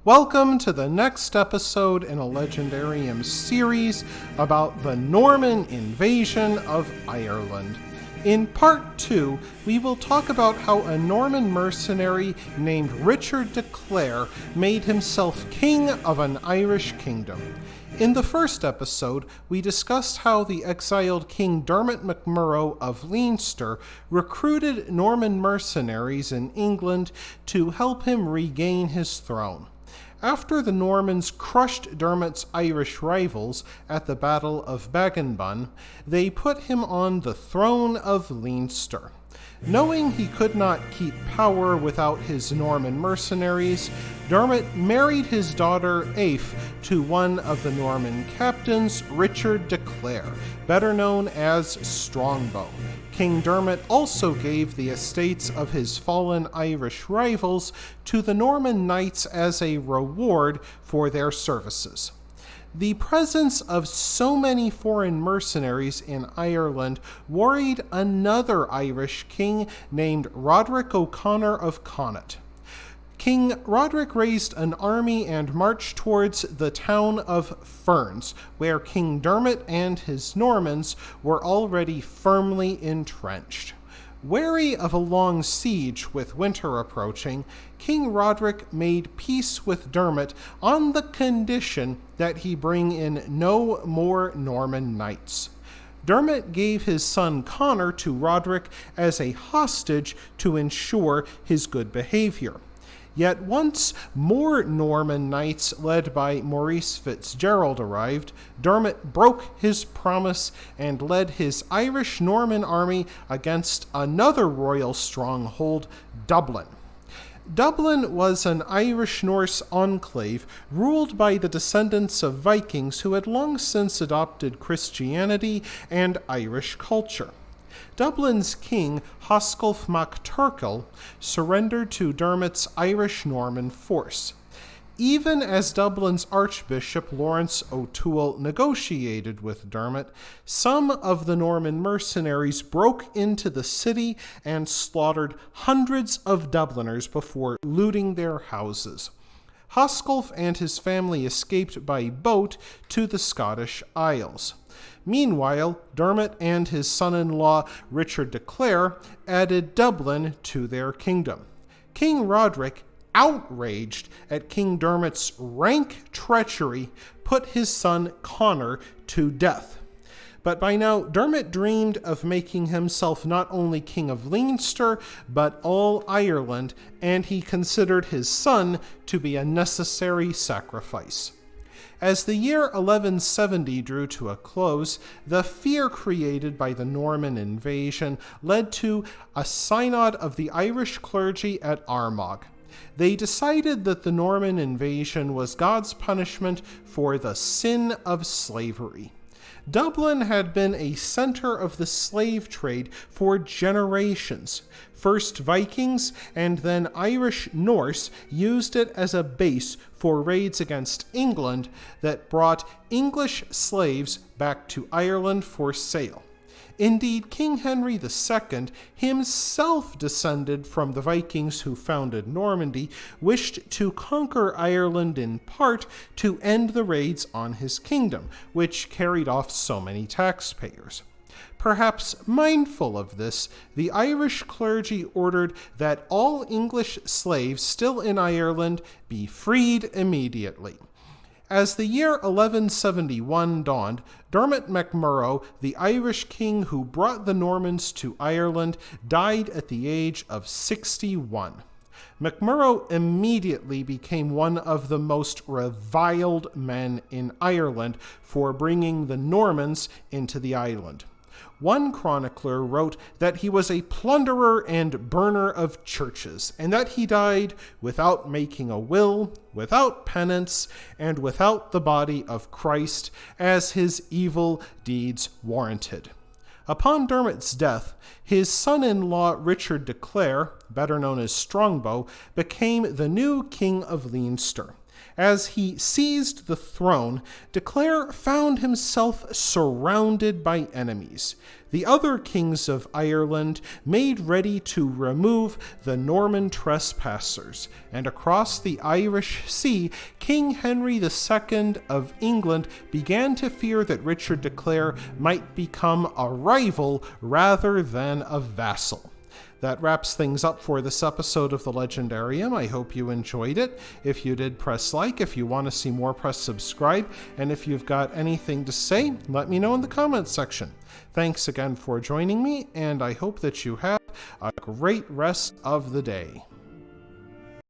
Welcome to the next episode in a Legendarium series about the Norman invasion of Ireland. In part 2, we will talk about how a Norman mercenary named Richard de Clare made himself king of an Irish kingdom. In the first episode, we discussed how the exiled King Dermot MacMurrough of Leinster recruited Norman mercenaries in England to help him regain his throne. After the Normans crushed Dermot's Irish rivals at the Battle of Bagenbun, they put him on the throne of Leinster. Knowing he could not keep power without his Norman mercenaries, Dermot married his daughter Aoife to one of the Norman captains, Richard de Clare, better known as Strongbow. King Dermot also gave the estates of his fallen Irish rivals to the Norman knights as a reward for their services. The presence of so many foreign mercenaries in Ireland worried another Irish king named Roderick O'Connor of Connaught. King Roderick raised an army and marched towards the town of Ferns, where King Dermot and his Normans were already firmly entrenched. Wary of a long siege with winter approaching, King Roderick made peace with Dermot on the condition that he bring in no more Norman knights. Dermot gave his son Conor to Roderick as a hostage to ensure his good behavior. Yet once more Norman knights led by Maurice Fitzgerald arrived, Dermot broke his promise and led his Irish Norman army against another royal stronghold, Dublin. Dublin was an Irish-Norse enclave ruled by the descendants of Vikings who had long since adopted Christianity and Irish culture. Dublin's king, Hoscolf mac Turkil, surrendered to Dermot's Irish-Norman force. Even as Dublin's Archbishop Lawrence O'Toole negotiated with Dermot, some of the Norman mercenaries broke into the city and slaughtered hundreds of Dubliners before looting their houses. Hoscolf and his family escaped by boat to the Scottish Isles. Meanwhile, Dermot and his son-in-law Richard de Clare added Dublin to their kingdom. King Roderick, outraged at King Dermot's rank treachery, put his son Conor to death. But by now, Dermot dreamed of making himself not only king of Leinster, but all Ireland, and he considered his son to be a necessary sacrifice. As the year 1170 drew to a close, the fear created by the Norman invasion led to a synod of the Irish clergy at Armagh. They decided that the Norman invasion was God's punishment for the sin of slavery. Dublin had been a center of the slave trade for generations. First Vikings and then Irish Norse used it as a base for raids against England that brought English slaves back to Ireland for sale. Indeed, King Henry II, himself descended from the Vikings who founded Normandy, wished to conquer Ireland in part to end the raids on his kingdom, which carried off so many taxpayers. Perhaps mindful of this, the Irish clergy ordered that all English slaves still in Ireland be freed immediately. As the year 1171 dawned, Dermot MacMurrough, the Irish king who brought the Normans to Ireland, died at the age of 61. MacMurrough immediately became one of the most reviled men in Ireland for bringing the Normans into the island. One chronicler wrote that he was a plunderer and burner of churches, and that he died without making a will, without penance, and without the body of Christ, as his evil deeds warranted. Upon Dermot's death, his son-in-law Richard de Clare, better known as Strongbow, became the new king of Leinster. As he seized the throne, de Clare found himself surrounded by enemies. The other kings of Ireland made ready to remove the Norman trespassers, and across the Irish Sea, King Henry II of England began to fear that Richard de Clare might become a rival rather than a vassal. That wraps things up for this episode of the Legendarium. I hope you enjoyed it. If you did, press like. If you want to see more, press subscribe. And if you've got anything to say, let me know in the comments section. Thanks again for joining me, and I hope that you have a great rest of the day.